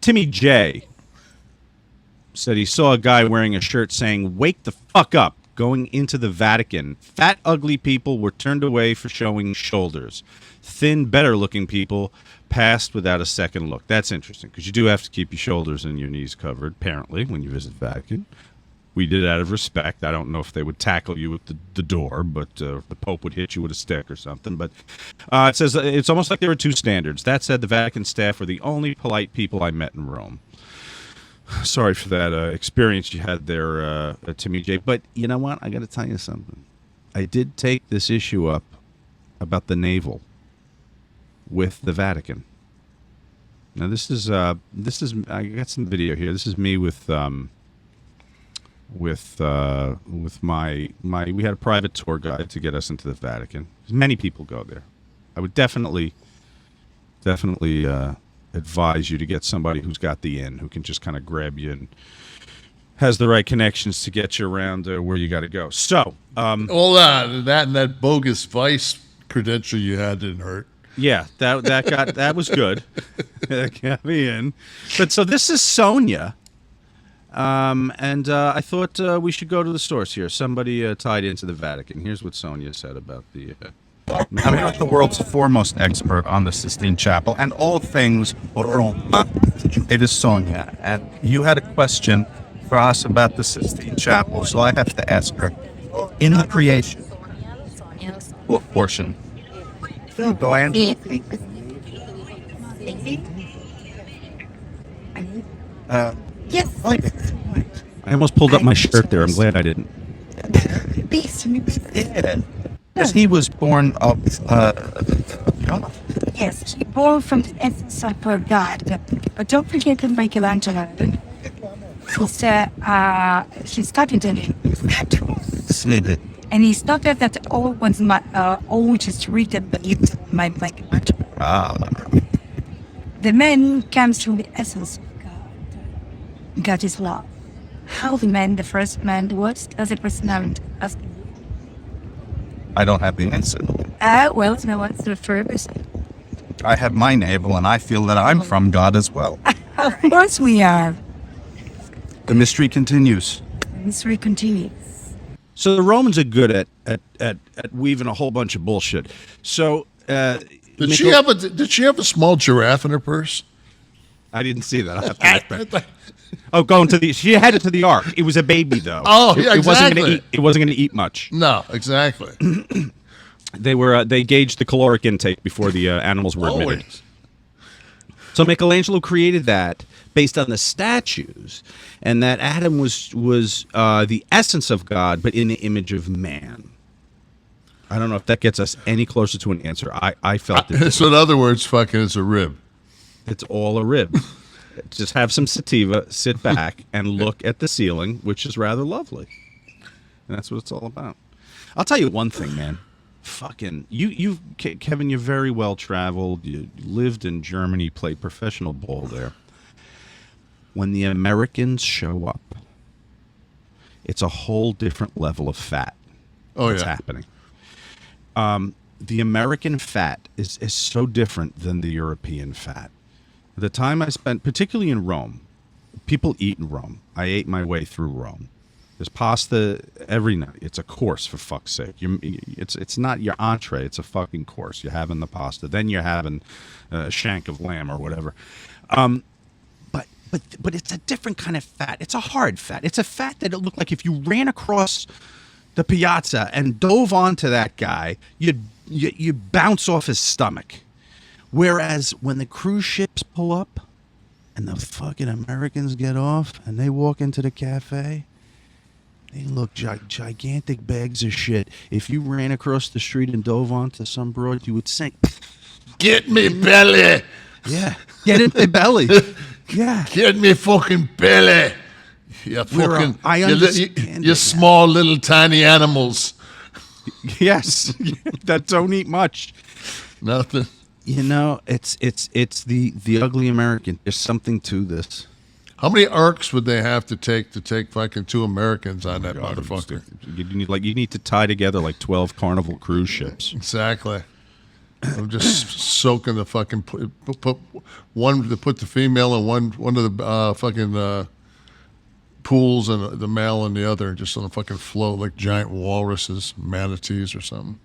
Timmy J said he saw a guy wearing a shirt saying, "Wake the fuck up," going into the Vatican. Fat, ugly people were turned away for showing shoulders. Thin, better-looking people passed without a second look. That's interesting, because you do have to keep your shoulders and your knees covered, apparently, when you visit Vatican. We did it out of respect. I don't know if they would tackle you at the door, but the Pope would hit you with a stick or something. But it says it's almost like there were two standards. That said, the Vatican staff were the only polite people I met in Rome. Sorry for that experience you had there, Timmy J. But you know what? I got to tell you something. I did take this issue up about the navel with the Vatican. Now this is I got some video here. This is me with my we had a private tour guide to get us into the Vatican. Many people go there. I would definitely advise you to get somebody who's got the in, who can just kind of grab you and has the right connections to get you around where you got to go. So all that bogus vice credential you had didn't hurt. Yeah, that was good. That got me in. But so this is Sonia. And I thought we should go to the source here. Somebody tied into the Vatican. Here's what Sonia said about the... I'm not the world's foremost expert on the Sistine Chapel and all things Rome. It is Sonia, and you had a question for us about the Sistine Chapel, so I have to ask her. In the creation, what portion? Go ahead. Yes. I almost pulled up my shirt there. I'm glad I didn't. Yes, he was born of Yes, he born from the essence of our God. But don't forget that Michelangelo. He started in it. And he started that all was all just written by Michelangelo. The man comes from the essence of God. God is love. How the man, the first man, was as a personality. I don't have the answer. Well, no one's the first. I have my navel, and I feel that I'm from God as well. Of course we are. The mystery continues. The mystery continues. So the Romans are good at weaving a whole bunch of bullshit. So did she have a small giraffe in her purse? I didn't see that. I'll have to look back. Oh, going to the... She had it to the ark. It was a baby, though. Oh, yeah, exactly. It wasn't going to eat much. No, exactly. They gauged the caloric intake before the animals were admitted. Always. So Michelangelo created that based on the statues, and that Adam was the essence of God, but in the image of man. I don't know if that gets us any closer to an answer. I felt it. So in other words, fucking it's a rib. It's all a rib. Just have some sativa, sit back, and look at the ceiling, which is rather lovely. And that's what it's all about. I'll tell you one thing, man. Fucking Kevin, you're very well traveled. You lived in Germany, played professional ball there. When the Americans show up, it's a whole different level of fat. That's happening. The American fat is so different than the European fat. The time I spent, particularly in Rome, people eat in Rome. I ate my way through Rome. There's pasta every night. It's a course, for fuck's sake. It's not your entree. It's a fucking course. You're having the pasta. Then you're having a shank of lamb or whatever. But it's a different kind of fat. It's a hard fat. It's a fat that it looked like if you ran across the piazza and dove onto that guy, you'd bounce off his stomach. Whereas when the cruise ships pull up and the fucking Americans get off and they walk into the cafe, they look gigantic bags of shit. If you ran across the street and dove onto some broad, you would sink. Get me belly. Yeah. Get in my belly. Yeah. Get me fucking belly. You fucking, you small little tiny animals. Yes. That don't eat much. Nothing. You know, it's the ugly American. There's something to this. How many arcs would they have to take fucking 2 Americans on that motherfucker? You need to tie together like 12 Carnival cruise ships. Exactly. I'm just soaking the fucking put one to put the female in one of the fucking pools and the male in the other, just on a fucking float like giant walruses, manatees or something.